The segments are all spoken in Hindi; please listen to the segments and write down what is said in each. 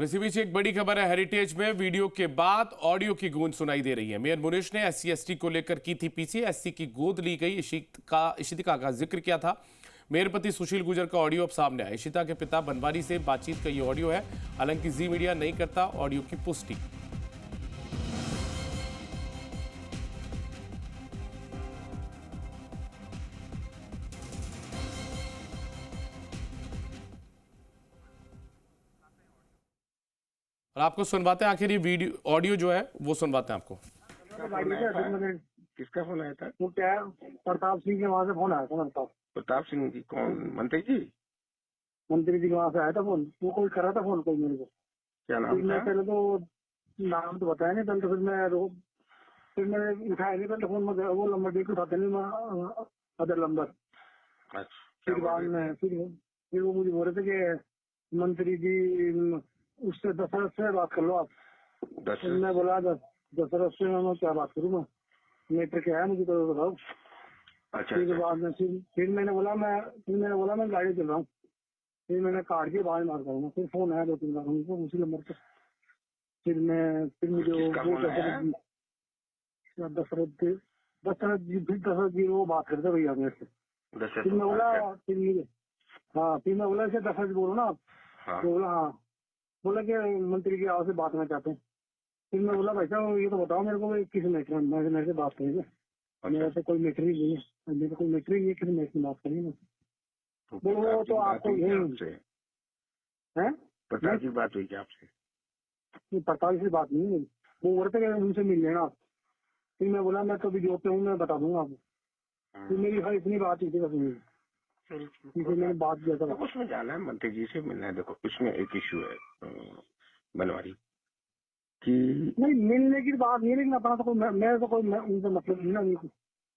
इसी बीच एक बड़ी खबर है। हेरिटेज में वीडियो के बाद ऑडियो की गूंज सुनाई दे रही है। मेयर मुनीश ने SC/ST को लेकर की थी पीसी। SC की गोद ली गई इशिता का जिक्र किया था। मेयर पति सुशील गुर्जर का ऑडियो अब सामने आया। इशिता के पिता बनवारी से बातचीत का ये ऑडियो है। हालांकि जी मीडिया नहीं करता ऑडियो की पुष्टि। और आपको सुनवाते हैं, आखिर ये वीडियो ऑडियो जो है वो सुनवाते हैं आपको। किसका फोन आया था? वो क्या है, प्रताप सिंह के वहाँ से फोन आया था। प्रताप सिंह जी कौन? मंत्री जी? मंत्री जी के वहाँ से आया था फोन। वो कोई करा था फोन कोई मेरे को। क्या नाम था? पहले तो नाम तो बताया नहीं, पहले तो फिर मैंने उठाया नहीं। पहले फोन में वो नंबर देख उठाते नहीं, मैं अदर नंबर। अच्छा। फिर बाद में फिर वो मुझे बोल रहे थे कि मंत्री जी उससे दशरथ से बात कर लो आप। मैं बोला दशरथ से मैं क्या बात करूँ, मैं मैटर क्या है मुझे तो बताओ। अच्छा। फिर बाद में फिर मैंने बोला मैं गाड़ी चल रहा हूँ। फिर मैंने काट के बाहर मार दूंगा। फिर फोन आया 2-3 बार उनको उसी नंबर पे। फिर मुझे दशरथ जी वो बात करते भैया मेरे से। फिर मैं बोला इसे दशरथ बोलो ना आप। तो बोला हाँ। बोला कि मंत्री की आवाज से बात करना चाहते हैं। फिर मैं बोला भाई साहब ये तो बताओ मेरे को किस मैटर में मेरे से बात करेंगे। मेरे से कोई मैटर ही नहीं है, मेरे कोई मैटर ही नहीं है, किस मैटर में बात करेंगे। वो तो आपको यही है प्रताप जी बात हुई क्या आपसे? प्रताप से बात नहीं है। वो बोलते कि उनसे मिल लेना आप। फिर मैं बोला मैं तो अभी जॉब पे हूँ, मैं बता दूंगा आपको। फिर मेरी भाई इतनी बात हुई थी बस मैंने बात किया था। उसमें जाना है, मंत्री जी से मिलना है। देखो इसमें एक इश्यू है बनवारी कि नहीं मिलने की बात नहीं, लेकिन अपना तो कोई मेरे तो कोई उनसे मतलब नहीं ना।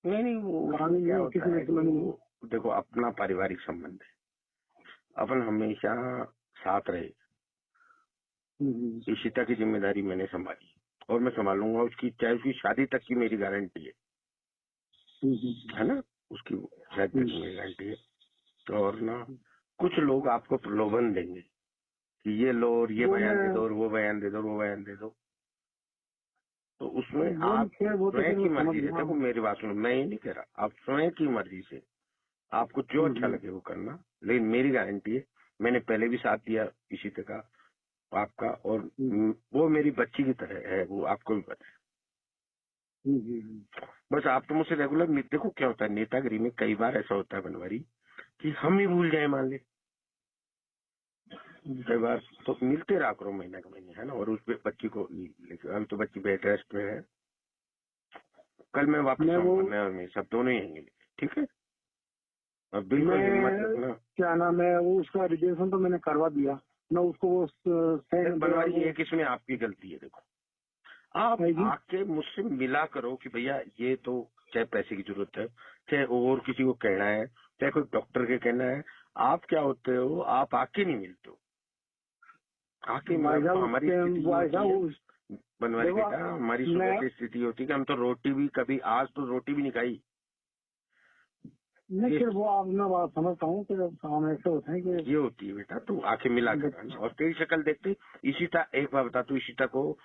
नहीं वो क्या होता है, देखो अपना पारिवारिक संबंध है, अपन हमेशा साथ रहे। इशिता की जिम्मेदारी मैंने संभाली और मैं संभालूंगा उसकी, चाहे उसकी शादी तक की मेरी गारंटी है ना, उसकी शादी तक की मेरी गारंटी है। और ना कुछ लोग आपको प्रलोभन देंगे कि ये लो और ये बयान दे दो और वो बयान दे दो और वो बयान दे दो। तो उसमें आप स्वयं की मर्जी से, देखो मेरी बात सुनो, मैं ये नहीं कह रहा, आप स्वयं की मर्जी से आपको जो अच्छा लगे वो करना। लेकिन मेरी गारंटी है, मैंने पहले भी साथ दिया इसी तरह आपका, और वो मेरी बच्ची की तरह है, वो आपको भी पता है। बस आप तो मुझसे रेगुलर, देखो क्या होता है नेतागिरी में, कई बार ऐसा होता है बनवारी कि हम ही भूल जाए, मान ले कई बार तो मिलते रहा करो महीना का महीने, है ना। और उस बच्ची को अभी तो बच्ची बेड रेस्ट में है, कल मैं वापस आऊंगा और मैं सब दोनों ही आएंगे, ठीक है। अब बिल्कुल हिम्मत रखना। क्या नाम है वो, उसका रिजर्वेशन तो मैंने करवा दिया। मैं उसको बनवारी एक इसमें आपकी गलती है। देखो आप आके मुझसे मिला करो कि भैया ये तो, चाहे पैसे की जरूरत है, चाहे और किसी को कहना है, चाहे कोई डॉक्टर के कहना है, आप क्या होते हो, आप आके नहीं मिलते हो। आके हमारी बनवारी बेटा, हमारी सुबह की स्थिति होती है कि हम तो रोटी भी कभी, आज तो रोटी भी नहीं खाई। नहीं फिर वो आप मैं बात समझता हूँ कि काम ऐसे होते हैं कि ये होती है बेटा, तू आके मिला कर। और तेरी शक्ल देखते इशिता, एक बार बता, तू इशिता को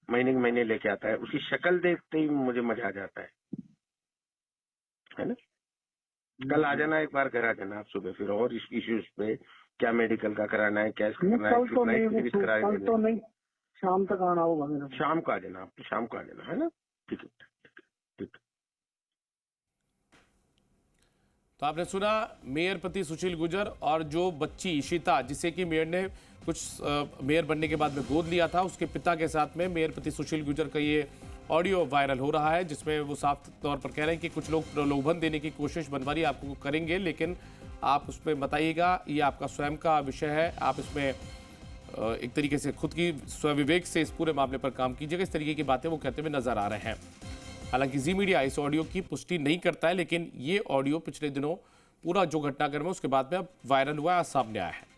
महीने के महीने लेके आता है, उसकी शक्ल देखते ही मुझे मजा आ जाता है ना। कल आ जाना, एक बार घर आ जाना आप सुबह, फिर और इस इश्यूज पे क्या मेडिकल का कराना है, क्या करना है, कल तो नहीं, शाम तक आना होगा मेरा। शाम को आ जाना, आप तो शाम को आ जाना, है ना। ठीक है ठीक। तो आपने सुना मेयर पति सुशील गुर्जर और जो बच्ची इशिता, जिसे कि मेयर ने कुछ मेयर बनने के बाद में गोद लिया था, उसके पिता के साथ में मेयर पति सुशील गुर्जर का ये ऑडियो वायरल हो रहा है, जिसमें वो साफ तौर पर कह रहे हैं कि कुछ लोग प्रलोभन देने की कोशिश बनवारी आपको करेंगे, लेकिन आप उसमें बताइएगा, ये आपका स्वयं का विषय है, आप इसमें एक तरीके से खुद की स्वविवेक से इस पूरे मामले पर काम कीजिएगा। इस तरीके की बातें वो कहते हुए नजर आ रहे हैं। हालांकि जी मीडिया इस ऑडियो की पुष्टि नहीं करता है, लेकिन ये ऑडियो पिछले दिनों पूरा जो घटनाक्रम है उसके बाद में अब वायरल हुआ है, सामने आया है।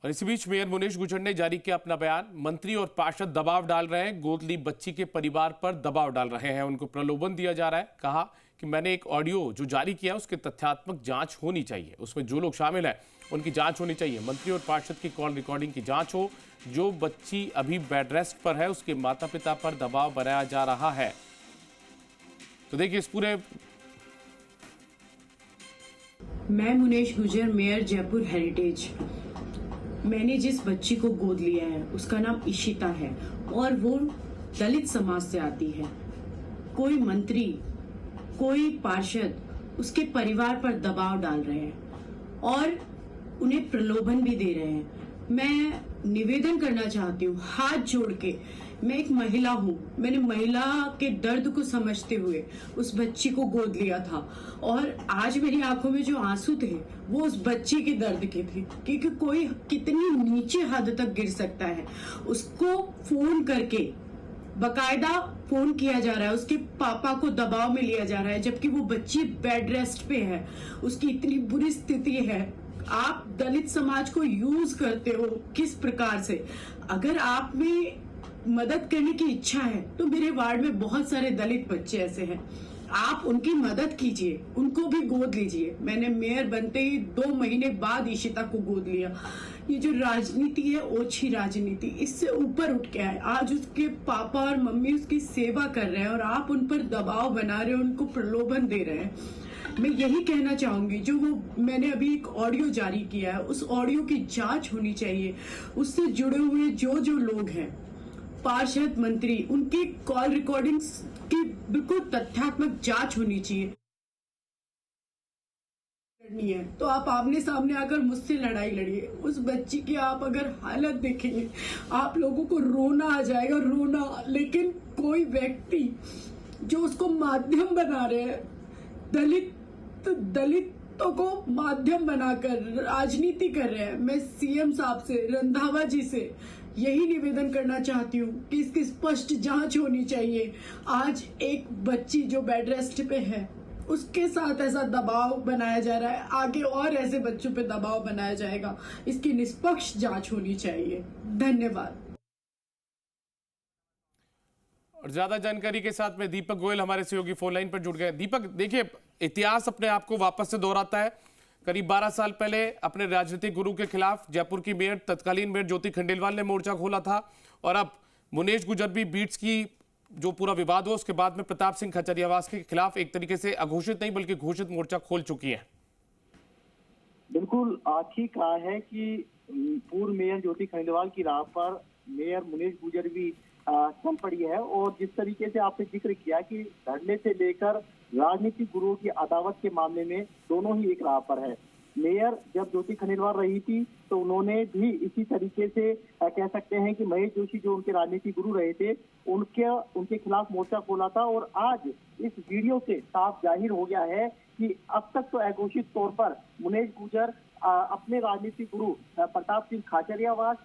और इसी बीच मेयर मुनीश गुर्जर ने जारी किया अपना बयान। मंत्री और पार्षद दबाव डाल रहे हैं, गोद ली बच्ची के परिवार पर दबाव डाल रहे हैं, उनको प्रलोभन दिया जा रहा है। कहा कि मैंने एक ऑडियो जो जारी किया उसके तथ्यात्मक जांच होनी चाहिए, उसमें जो लोग शामिल हैं उनकी जांच होनी चाहिए, मंत्री और पार्षद की कॉल रिकॉर्डिंग की जांच हो, जो बच्ची अभी बेड रेस्ट पर है उसके माता पिता पर दबाव बनाया जा रहा है। तो देखिए इस पूरे। मैं मुनेश गुजर, मेयर जयपुर हेरिटेज। मैंने जिस बच्ची को गोद लिया है उसका नाम इशिता है और वो दलित समाज से आती है। कोई मंत्री, कोई पार्षद उसके परिवार पर दबाव डाल रहे हैं और उन्हें प्रलोभन भी दे रहे हैं। मैं निवेदन करना चाहती हूँ हाथ जोड़ के, मैं एक महिला हूँ, मैंने महिला के दर्द को समझते हुए उस बच्ची को गोद लिया था और आज मेरी आंखों में जो आंसू थे वो उस बच्ची के दर्द के थे, क्योंकि कोई कितनी नीचे हद तक गिर सकता है। उसको फोन करके बकायदा फोन किया जा रहा है, उसके पापा को दबाव में लिया जा रहा है, जबकि वो बच्ची बेड रेस्ट पे है, उसकी इतनी बुरी स्थिति है। आप दलित समाज को यूज करते हो किस प्रकार से? अगर आप में मदद करने की इच्छा है तो मेरे वार्ड में बहुत सारे दलित बच्चे ऐसे हैं, आप उनकी मदद कीजिए, उनको भी गोद लीजिए। मैंने मेयर बनते ही 2 महीने बाद इशिता को गोद लिया। ये जो राजनीति है, ओछी राजनीति, इससे ऊपर उठ के आए। आज उसके पापा और मम्मी उसकी सेवा कर रहे हैं और आप उन पर दबाव बना रहे हो, उनको प्रलोभन दे रहे हैं। मैं यही कहना चाहूंगी, जो वो मैंने अभी एक ऑडियो जारी किया है उस ऑडियो की जांच होनी चाहिए। उससे जुड़े हुए जो लोग हैं, पार्षद, मंत्री, उनकी कॉल रिकॉर्डिंग्स की बिल्कुल तथ्यात्मक जांच होनी चाहिए। करनी है तो आप आमने सामने आकर मुझसे लड़ाई लड़िए। उस बच्ची की आप अगर हालत देखेंगे आप लोगों को रोना आ जाएगा, रोना। लेकिन कोई व्यक्ति जो उसको माध्यम बना रहे हैं, दलितों को माध्यम बनाकर राजनीति कर रहे हैं। मैं सीएम साहब से, रंधावा जी से यही निवेदन करना चाहती हूँ कि इसकी स्पष्ट जांच होनी चाहिए। आज एक बच्ची जो बेड रेस्ट पे है उसके साथ ऐसा दबाव बनाया जा रहा है, आगे और ऐसे बच्चों पे दबाव बनाया जाएगा। इसकी निष्पक्ष जांच होनी चाहिए। धन्यवाद। और ज्यादा जानकारी के साथ में दीपक गोयल हमारे सहयोगी फोन लाइन पर जुड़ गए। दीपक, देखिए इतिहास अपने आप को वापस से दोहराता है। करीब 12 साल पहले अपने राजनीतिक गुरु के खिलाफ जयपुर की मेयर, तत्कालीन मेयर ज्योति खंडेलवाल ने मोर्चा खोला था और अब मुनेश गुजर भी बीट्स की जो पूरा विवाद हो उसके बाद में प्रताप सिंह खचरियावास के खिलाफ एक तरीके से अघोषित नहीं बल्कि घोषित मोर्चा खोल चुकी है। बिल्कुल ठीक कहा है कि पूर्व मेयर ज्योति खंडेलवाल की राह पर मेयर मुनेश गुजर भी चल पड़ी है और जिस तरीके से आपने जिक्र किया कि धरने से लेकर राजनीतिक गुरुओं की अदावत के मामले में दोनों ही एक राह पर है। मेयर जब ज्योति खंडेलवाल रही थी तो उन्होंने भी इसी तरीके से कह सकते हैं कि महेश जोशी जो उनके राजनीतिक गुरु रहे थे उनके खिलाफ मोर्चा खोला था और आज इस वीडियो से साफ जाहिर हो गया है कि अब तक तो अघोषित तौर पर मुनेश गुजर अपने राजनीतिक गुरु प्रताप सिंह खाचरियावास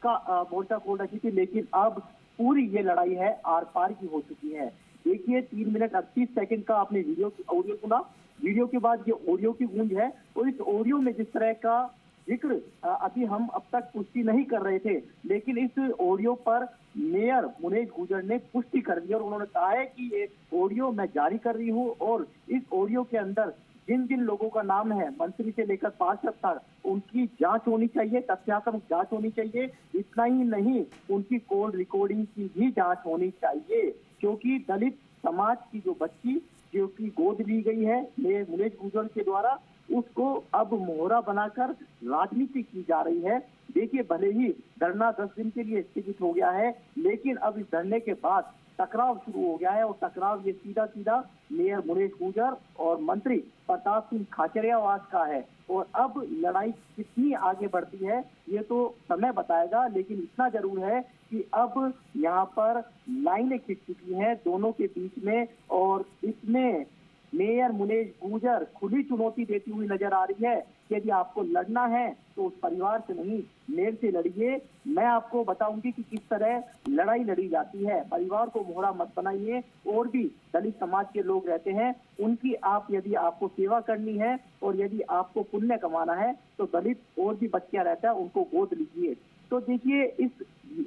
का मोर्चा खोल रही थी, लेकिन अब पूरी ये लड़ाई है आर पार की हो चुकी है। देखिए 3 मिनट 38 सेकंड का आपने ऑडियो सुना। वीडियो के बाद ये ऑडियो की गूंज है और इस ऑडियो में जिस तरह का जिक्र अभी हम अब तक पुष्टि नहीं कर रहे थे, लेकिन इस ऑडियो पर मेयर मुनेश गुजर ने पुष्टि कर दी और उन्होंने कहा है कि ये ऑडियो मैं जारी कर रही हूँ और इस ऑडियो के अंदर जिन जिन लोगों का नाम है, मंत्री से लेकर पार्षद तक, उनकी जांच होनी चाहिए, तथ्यात्मक जांच होनी चाहिए। इतना ही नहीं, उनकी कॉल रिकॉर्डिंग की भी जांच होनी चाहिए, क्योंकि दलित समाज की जो बच्ची जो की गोद ली गई है मुनेश गुजर के द्वारा, उसको अब मोहरा बनाकर राजनीति की जा रही है। देखिए भले ही धरना 10 दिन के लिए स्थगित हो गया है, लेकिन अब इस धरने के बाद टकराव शुरू हो गया है और टकराव ये सीधा सीधा मेयर मुनेश गुजर और मंत्री प्रताप सिंह खाचरियावास का है। और अब लड़ाई कितनी आगे बढ़ती है ये तो समय बताएगा, लेकिन इतना जरूर है कि अब यहाँ पर लाइनें खिंच चुकी हैं दोनों के बीच में और इसमें मेयर मुनेश गुजर खुली चुनौती देती हुई नजर आ रही है कि यदि आपको लड़ना है तो उस परिवार से नहीं, मेयर से लड़िए। मैं आपको बताऊंगी कि किस तरह लड़ाई लड़ी जाती है। परिवार को मोहरा मत बनाइए। और भी दलित समाज के लोग रहते हैं, उनकी आप यदि आपको सेवा करनी है और यदि आपको पुण्य कमाना है तो दलित और भी बच्चियां रहता है, उनको गोद लीजिए। तो देखिए इस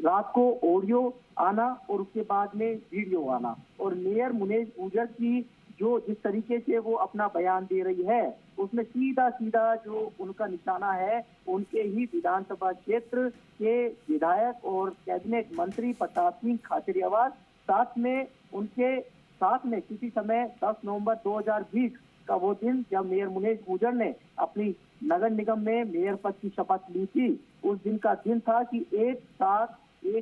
रात को ऑडियो आना और उसके बाद में वीडियो आना और मेयर मुनेश गुजर की जो जिस तरीके से वो अपना बयान दे रही है उसमें सीधा सीधा जो उनका निशाना है उनके ही विधानसभा क्षेत्र के विधायक और कैबिनेट मंत्री प्रताप सिंह खाचरियावास, साथ में उनके साथ में किसी समय 10 नवंबर 2020 का वो दिन जब मेयर मुनेश गुर्जर ने अपनी नगर निगम में मेयर पद की शपथ ली थी, उस दिन का दिन था कि एक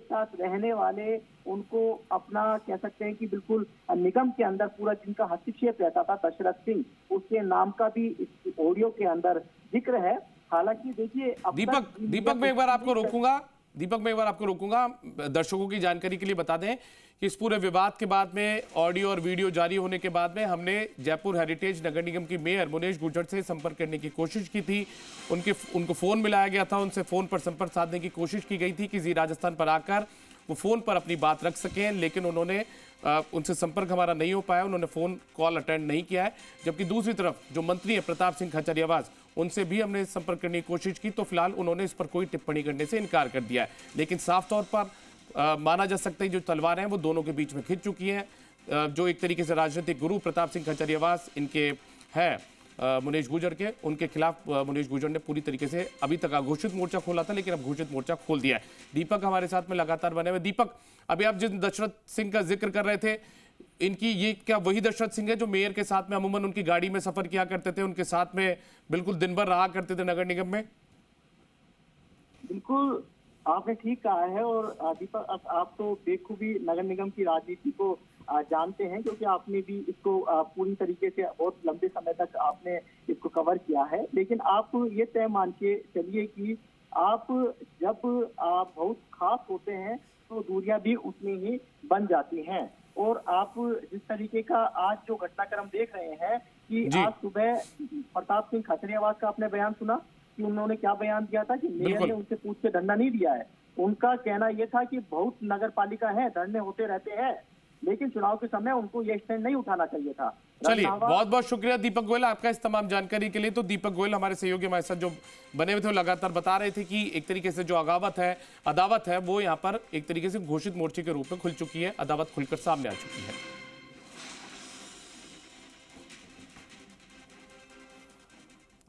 साथ रहने वाले उनको अपना कह सकते हैं कि बिल्कुल निगम के अंदर पूरा जिनका हस्तक्षेप रहता था दशरथ सिंह, उसके नाम का भी इस ऑडियो के अंदर जिक्र है। हालांकि देखिए दीपक मैं एक बार आपको रोकूंगा दर्शकों की जानकारी के लिए बता दें कि इस पूरे विवाद के बाद में ऑडियो और वीडियो जारी होने के बाद में हमने जयपुर हेरिटेज नगर निगम की मेयर मुनेश गुर्जर से संपर्क करने की कोशिश की थी। उनको फोन मिलाया गया था, उनसे फोन पर संपर्क साधने की कोशिश की गई थी कि जी राजस्थान पर आकर वो फोन पर अपनी बात रख सकें, लेकिन उन्होंने उनसे संपर्क हमारा नहीं हो पाया, उन्होंने फोन कॉल अटेंड नहीं किया है। जबकि दूसरी तरफ जो मंत्री है प्रताप सिंह खाचरियावास, उनसे भी हमने संपर्क करने की कोशिश की तो फिलहाल उन्होंने इस पर कोई टिप्पणी करने से इनकार कर दिया है। लेकिन साफ तौर पर माना जा सकता है जो तलवार हैं वो दोनों के बीच में खिंच चुकी हैं। जो एक तरीके से राजनीतिक गुरु प्रताप सिंह खाचरियावास इनके हैं मुनेश गुर्जर के, उनके खिलाफ मुनेश गुर्जर ने पूरी तरीके से अभी तक अघोषित मोर्चा खोला था, लेकिन अब घोषित मोर्चा खोल दिया है। दीपक हमारे साथ में लगातार बने हुए। दीपक, अभी आप जिन दशरथ सिंह का जिक्र कर रहे थे, इनकी ये क्या वही दशरथ सिंह है जो मेयर के साथ में अमूमन उनकी गाड़ी में सफर किया करते थे, उनके साथ में बिल्कुल दिन भर रहा करते थे नगर निगम में? बिल्कुल आपने ठीक कहा है। और दीपक आप तो बेखूबी नगर निगम की राजनीति को जानते हैं, क्योंकि आपने भी इसको पूरी तरीके से बहुत लंबे समय तक आपने इसको कवर किया है। लेकिन आप ये तय मान के चलिए कि आप जब बहुत खास होते हैं तो दूरियां भी उतनी ही बन जाती हैं। और आप जिस तरीके का आज जो घटनाक्रम देख रहे हैं कि आज सुबह प्रताप सिंह खाचरियावास का आपने बयान सुना कि उन्होंने क्या बयान दिया था कि मेयर ने उनसे पूछ के धरना नहीं दिया है। उनका कहना यह था कि बहुत नगर पालिका है, धरने होते रहते हैं, लेकिन चुनाव के समय उनको यह स्टैंड नहीं उठाना चाहिए था। चलिए, बहुत बहुत शुक्रिया दीपक गोयल आपका इस तमाम जानकारी के लिए। तो दीपक गोयल हमारे सहयोगी हमारे साथ जो बने हुए थे लगातार बता रहे थे कि एक तरीके से जो अदावत है वो यहाँ पर एक तरीके से घोषित मोर्चे के रूप में खुल चुकी है, अदावत खुलकर सामने आ चुकी है।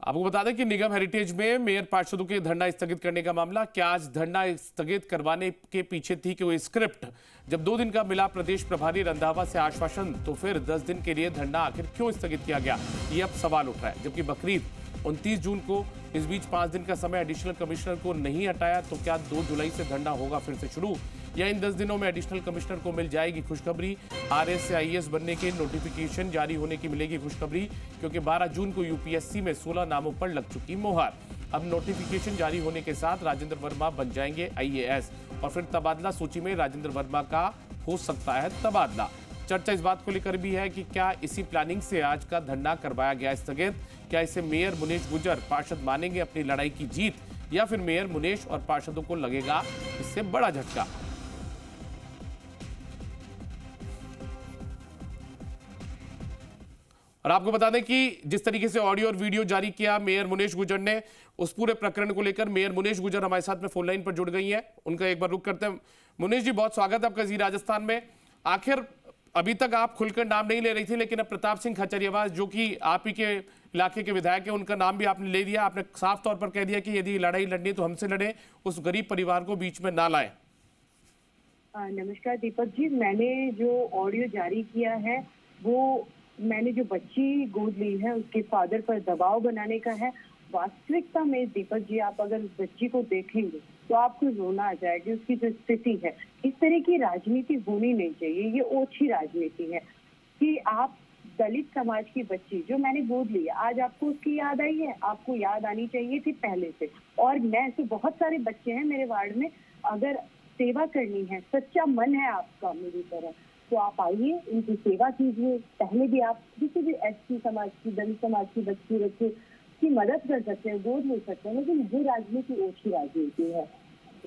आपको बता दें कि निगम हेरिटेज में मेयर पार्षदों के धरना स्थगित करने का मामला, क्या आज धरना स्थगित करवाने के पीछे थी कि वो स्क्रिप्ट, जब 2 दिन का मिला प्रदेश प्रभारी रंधावा से आश्वासन, तो फिर 10 दिन के लिए धरना आखिर क्यों स्थगित किया गया, ये अब सवाल उठ रहा है। जबकि बकरीद 29 जून को, इस बीच 5 दिन का समय एडिशनल कमिश्नर को नहीं हटाया, तो क्या 2 जुलाई से धरना होगा फिर से शुरू, या इन 10 दिनों में एडिशनल कमिश्नर को मिल जाएगी खुशखबरी? आरएस से आईएएस बनने के नोटिफिकेशन जारी होने की मिलेगी खुशखबरी, क्योंकि 12 जून को यूपीएससी में 16 नामों पर लग चुकी मोहर। अब नोटिफिकेशन जारी होने के साथ राजेंद्र वर्मा बन जाएंगे आईएएस, और फिर तबादला सूची में राजेंद्र वर्मा का हो सकता है तबादला। चर्चा इस बात को लेकर भी है कि क्या इसी प्लानिंग से आज का धरना करवाया गया स्थगित? क्या इसे मेयर मुनेश गुर्जर पार्षद मानेंगे अपनी लड़ाई की जीत, या फिर मेयर मुनेश और पार्षदों को लगेगा इससे बड़ा झटका? और आपको बता दें कि जिस तरीके से ऑडियो और वीडियो जारी किया मेयर मुनेश गुर्जर ने, उस पूरे प्रकरण को लेकर मेयर मुनेश गुर्जर हमारे साथ में फोन लाइन पर जुड़ गई हैं। उनका एक बार रुख करते हैं। मुनेश जी, बहुत स्वागत है आपका जी राजस्थान में। आखिर अभी तक आप खुलकर नाम नहीं ले रही थी, लेकिन अब प्रताप सिंह खाचरियावास जो कि आप ही के इलाके के विधायक है, उनका नाम भी आपने ले दिया। आपने साफ तौर पर कह दिया कि यदि लड़ाई लड़नी तो हमसे लड़े, उस गरीब परिवार को बीच में ना लाए। नमस्कार दीपक जी, मैंने जो ऑडियो जारी किया है वो मैंने जो बच्ची गोद ली है उसके फादर पर दबाव बनाने का है। वास्तविकता में दीपक जी, आप अगर उस बच्ची को देखेंगे तो आपको रोना आ जाएगी। उसकी जो स्थिति है, इस तरह की राजनीति होनी नहीं चाहिए। ये ओछी राजनीति है कि आप दलित समाज की बच्ची जो मैंने गोद ली है, आज आपको उसकी याद आई है। आपको याद आनी चाहिए थी पहले से। और मैं ऐसे बहुत सारे बच्चे हैं मेरे वार्ड में, अगर सेवा करनी है, सच्चा मन है आपका मेरी तरह, तो आप आइए, इनकी सेवा कीजिए। पहले भी आप किसी भी एससी समाज की, दलित समाज की बच्ची रखिए, की मदद कर सकते हैं, गोद ले सकते हैं। लेकिन ये राजनीति ओछी राजनीति है।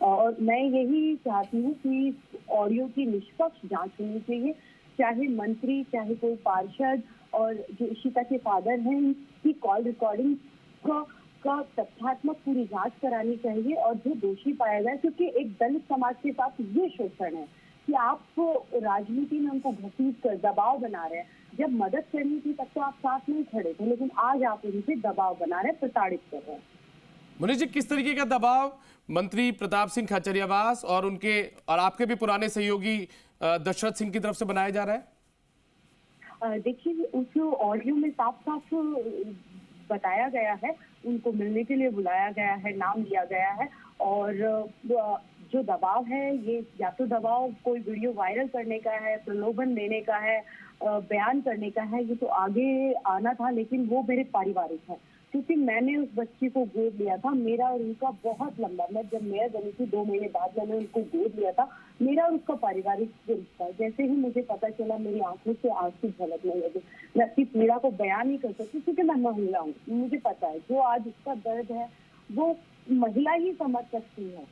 और मैं यही चाहती हूँ कि ऑडियो की निष्पक्ष जांच होनी चाहिए। चाहे मंत्री, चाहे कोई पार्षद, और जो इशिता के फादर हैं, इनकी कॉल रिकॉर्डिंग का तथ्यात्मक पूरी जांच करानी चाहिए और जो दोषी पाया जाए। क्योंकि एक दलित समाज के साथ ये शोषण है कि आप राजनीति में उनको घसीट कर दबाव बना रहे हैं। जब मदद करनी थी तब तो आप साथ में ही खड़े थे, लेकिन आज आप उनसे दबाव बना रहे, प्रताड़ित कर रहे हैं। मुनीष जी, किस तरीके का दबाव मंत्री प्रताप सिंह खाचरियावास और उनके और आपके भी पुराने सहयोगी दशरथ सिंह की तरफ से बनाया जा रहा है? देखिए, उस ऑडियो में साफ साफ बताया गया है, उनको मिलने के लिए बुलाया गया है, नाम लिया गया है, और जो दबाव है ये या तो दबाव कोई वीडियो वायरल करने का है, प्रलोभन देने का है, बयान करने का है, ये तो आगे आना था, लेकिन वो मेरे पारिवारिक है, क्योंकि मैंने उस बच्ची को गोद लिया था। मेरा और उनका बहुत लंबा, मैं जब मेयर बनी थी 2 महीने बाद मैंने उनको गोद लिया था। मेरा और उसका पारिवारिक रिश्ता, जैसे ही मुझे पता चला मेरी आंखों से आंसू झलकने लगे। मैं अपनी पीड़ा को बयान नहीं कर सकती क्योंकि मैं महिला हूँ, मुझे पता है जो आज उसका दर्द है वो महिला ही समझ सकती है।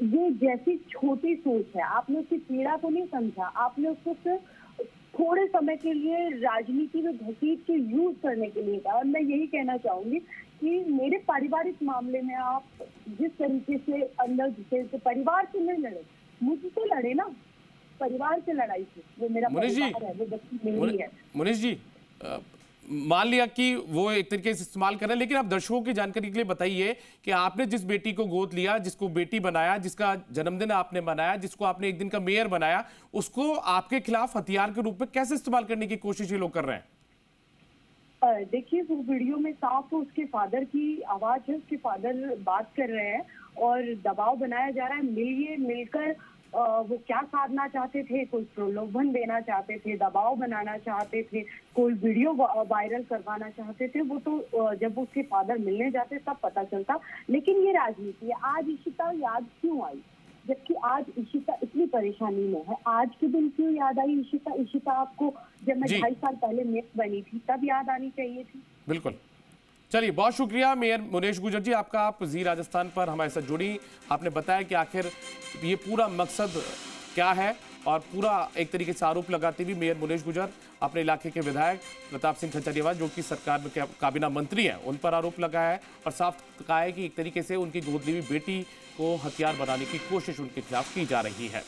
ये जैसी छोटी सोच है, आपने उसकी पीड़ा को नहीं समझा, आपने उसको सिर्फ थोड़े समय के लिए राजनीति में घसीट के यूज करने के लिए था। और मैं यही कहना चाहूंगी कि मेरे पारिवारिक मामले में आप जिस तरीके से अंदर घुसे, तो परिवार से नहीं लड़े, मुझसे लड़े ना, परिवार से लड़ाई थी। वो मेरा परिवार है, वो बच्ची मेरी है। मुनीष जी, मान लिया कि वो एक तरीके से इस्तेमाल कर रहे हैं, लेकिन आप दर्शकों की जानकारी के लिए बताइए कि आपने जिस बेटी को गोद लिया, जिसको बेटी बनाया, जिसका जन्मदिन आपने मनाया, जिसको आपने एक दिन का मेयर बनाया, उसको आपके खिलाफ हथियार के रूप में कैसे इस्तेमाल करने की कोशिश ये लोग कर रहे हैं? देखिए, वो वीडियो में साफ उसके फादर की आवाज है, उसके फादर बात कर रहे हैं और दबाव बनाया जा रहा है। मिलकर वो क्या साधना चाहते थे, कोई प्रलोभन देना चाहते थे, दबाव बनाना चाहते थे, कोई वीडियो वायरल करवाना चाहते थे, वो तो जब उसके फादर मिलने जाते तब पता चलता। लेकिन ये राजनीति है। आज इशिता याद क्यों आई, जबकि आज इशिता इतनी परेशानी में है? आज के दिन क्यों याद आई इशिता आपको जब मैं 2.5 साल पहले मेयर बनी थी तब याद आनी चाहिए थी। बिल्कुल। चलिए, बहुत शुक्रिया मेयर मुनीश गुजर जी आपका, आप जी राजस्थान पर हमारे साथ जुड़ी। आपने बताया कि आखिर ये पूरा मकसद क्या है और पूरा एक तरीके से आरोप लगाते हुए मेयर मुनीश गुजर अपने इलाके के विधायक प्रताप सिंह खाचरियावास, जो कि सरकार में काबीना मंत्री हैं, उन पर आरोप लगाया है और साफ कहा है कि एक तरीके से उनकी गोद ली हुई बेटी को हथियार बनाने की कोशिश उनके खिलाफ की जा रही है।